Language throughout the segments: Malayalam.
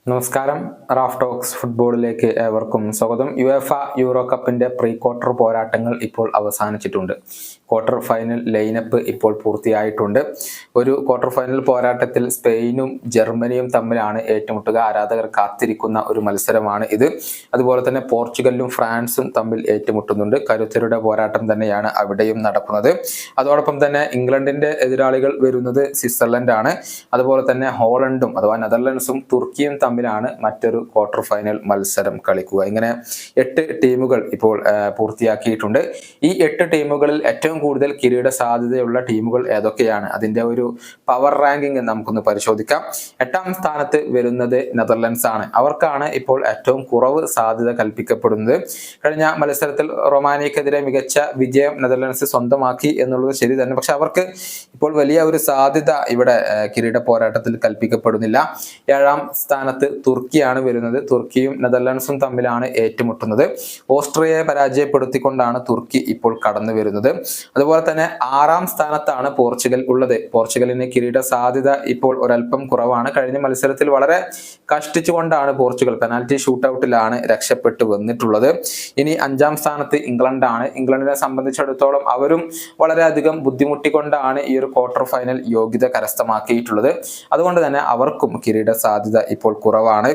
നമസ്കാരം. റാഫ് ടോക്സ് ഫുട്ബോളിലേക്ക് ഏവർക്കും സ്വാഗതം. യുവേഫ യൂറോ കപ്പിന്റെ പ്രീ ക്വാർട്ടർ പോരാട്ടങ്ങൾ ഇപ്പോൾ അവസാനിച്ചിട്ടുണ്ട്. ക്വാർട്ടർ ഫൈനൽ ലൈനപ്പ് ഇപ്പോൾ പൂർത്തിയായിട്ടുണ്ട്. ഒരു ക്വാർട്ടർ ഫൈനൽ പോരാട്ടത്തിൽ സ്പെയിനും ജർമ്മനിയും തമ്മിലാണ് ഏറ്റുമുട്ടുക. ആരാധകർ കാത്തിരിക്കുന്ന ഒരു മത്സരമാണ് ഇത്. അതുപോലെ തന്നെ പോർച്ചുഗലും ഫ്രാൻസും തമ്മിൽ ഏറ്റുമുട്ടുന്നുണ്ട്. കരുത്തരുടെ പോരാട്ടം തന്നെയാണ് അവിടെയും നടക്കുന്നത്. അതോടൊപ്പം തന്നെ ഇംഗ്ലണ്ടിന്റെ എതിരാളികൾ വരുന്നത് സ്വിറ്റ്സർലൻഡ് ആണ്. അതുപോലെ തന്നെ ഹോളണ്ടും അഥവാ നെതർലൻഡ്സും തുർക്കിയും തമ്മിലാണ് മറ്റൊരു ക്വാർട്ടർ ഫൈനൽ മത്സരം കളിക്കുക. ഇങ്ങനെ 8 ടീമുകൾ ഇപ്പോൾ പൂർത്തിയാക്കിയിട്ടുണ്ട്. ഈ 8 ടീമുകളിൽ ഏറ്റവും കൂടുതൽ കിരീട സാധ്യതയുള്ള ടീമുകൾ ഏതൊക്കെയാണ്? അതിന്റെ ഒരു പവർ റാങ്കിങ് നമുക്കൊന്ന് പരിശോധിക്കാം. 8ാം സ്ഥാനത്ത് വരുന്നത് നെതർലൻഡ്സ് ആണ്. അവർക്കാണ് ഇപ്പോൾ ഏറ്റവും കുറവ് സാധ്യത കൽപ്പിക്കപ്പെടുന്നത്. കഴിഞ്ഞ മത്സരത്തിൽ റൊമാനിയക്കെതിരെ മികച്ച വിജയം നെതർലൻഡ്സ് സ്വന്തമാക്കി എന്നുള്ളത് ശരി തന്നെ. പക്ഷെ അവർക്ക് ഇപ്പോൾ വലിയ ഒരു സാധ്യത ഇവിടെ കിരീട പോരാട്ടത്തിൽ കൽപ്പിക്കപ്പെടുന്നില്ല. 7ാം സ്ഥാനത്ത് തുർക്കിയാണ് വരുന്നത്. തുർക്കിയും നെതർലൻഡ്സും തമ്മിലാണ് ഏറ്റുമുട്ടുന്നത്. ഓസ്ട്രിയയെ പരാജയപ്പെടുത്തിക്കൊണ്ടാണ് തുർക്കി ഇപ്പോൾ കടന്നു വരുന്നത്. അതുപോലെ തന്നെ 6ാം സ്ഥാനത്താണ് പോർച്ചുഗൽ ഉള്ളത്. പോർച്ചുഗലിന് കിരീട സാധ്യത ഇപ്പോൾ ഒരല്പം കുറവാണ്. കഴിഞ്ഞ മത്സരത്തിൽ വളരെ കഷ്ടിച്ചുകൊണ്ടാണ് പോർച്ചുഗൽ പെനാൽറ്റി ഷൂട്ടൌട്ടിലാണ് രക്ഷപ്പെട്ടു വന്നിട്ടുള്ളത്. ഇനി 5ാം സ്ഥാനത്ത് ഇംഗ്ലണ്ടാണ്. ഇംഗ്ലണ്ടിനെ സംബന്ധിച്ചിടത്തോളം അവരും വളരെയധികം ബുദ്ധിമുട്ടിക്കൊണ്ടാണ് ഈ ഒരു ക്വാർട്ടർ ഫൈനൽ യോഗ്യത കരസ്ഥമാക്കിയിട്ടുള്ളത്. അതുകൊണ്ട് തന്നെ അവർക്കും കിരീട സാധ്യത ഇപ്പോൾ കുറവാണ്.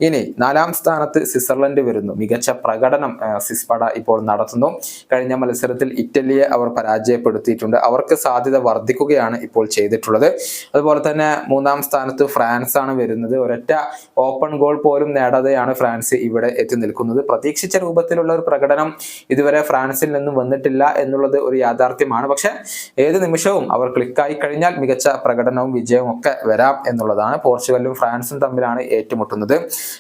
ഇനി 4ാം സ്ഥാനത്ത് സ്വിറ്റ്സർലൻഡ് വരുന്നു. മികച്ച പ്രകടനം സിസ്പട ഇപ്പോൾ നടത്തുന്നു. കഴിഞ്ഞ മത്സരത്തിൽ ഇറ്റലിയെ അവർ പരാജയപ്പെടുത്തിയിട്ടുണ്ട്. അവർക്ക് സാധ്യത വർദ്ധിക്കുകയാണ് ഇപ്പോൾ ചെയ്തിട്ടുള്ളത്. അതുപോലെ തന്നെ 3ാം സ്ഥാനത്ത് ഫ്രാൻസ് ആണ് വരുന്നത്. ഒരൊറ്റ ഓപ്പൺ ഗോൾ പോലും നേടാതെയാണ് ഫ്രാൻസ് ഇവിടെ എത്തി നിൽക്കുന്നത്. പ്രതീക്ഷിച്ച രൂപത്തിലുള്ള ഒരു പ്രകടനം ഇതുവരെ ഫ്രാൻസിൽ നിന്നും വന്നിട്ടില്ല എന്നുള്ളത് ഒരു യാഥാർത്ഥ്യമാണ്. പക്ഷെ ഏത് നിമിഷവും അവർ ക്ലിക്കായി കഴിഞ്ഞാൽ മികച്ച പ്രകടനവും വിജയവും ഒക്കെ വരാം എന്നുള്ളതാണ്. പോർച്ചുഗലും ഫ്രാൻസും തമ്മിലാണ് ഏറ്റുമുട്ടുന്നത്.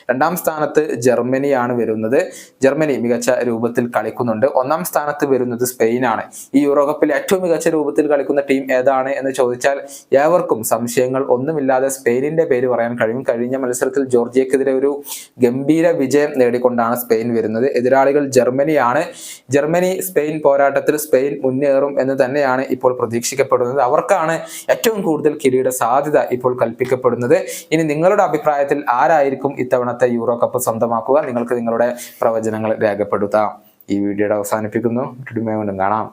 2ാം സ്ഥാനത്ത് ജർമ്മനിയാണ് വരുന്നത്. ജർമ്മനി മികച്ച രൂപത്തിൽ കളിക്കുന്നുണ്ട്. 1ാം സ്ഥാനത്ത് വരുന്നത് സ്പെയിനാണ്. ഈ യൂറോ കപ്പിൽ ഏറ്റവും മികച്ച രൂപത്തിൽ കളിക്കുന്ന ടീം ഏതാണ് എന്ന് ചോദിച്ചാൽ ഏവർക്കും സംശയങ്ങൾ ഒന്നുമില്ലാതെ സ്പെയിനിന്റെ പേര് പറയാൻ കഴിയും. കഴിഞ്ഞ മത്സരത്തിൽ ജോർജിയക്കെതിരെ ഒരു ഗംഭീര വിജയം നേടിക്കൊണ്ടാണ് സ്പെയിൻ വരുന്നത്. എതിരാളികൾ ജർമ്മനിയാണ്. ജർമ്മനി സ്പെയിൻ പോരാട്ടത്തിൽ സ്പെയിൻ മുന്നേറും എന്ന് തന്നെയാണ് ഇപ്പോൾ പ്രതീക്ഷിക്കപ്പെടുന്നത്. അവർക്കാണ് ഏറ്റവും കൂടുതൽ കിരീട സാധ്യത ഇപ്പോൾ കൽപ്പിക്കപ്പെടുന്നത്. ഇനി നിങ്ങളുടെ അഭിപ്രായത്തിൽ ആരായിരിക്കും ഇത്തവണത്തെ യൂറോ കപ്പ് സ്വന്തമാക്കുക? നിങ്ങൾക്ക് നിങ്ങളുടെ പ്രവചനങ്ങൾ രേഖപ്പെടുത്താം. ഈ വീഡിയോയുടെ അവസാനിപ്പിക്കുന്നു. വീണ്ടും കാണാം.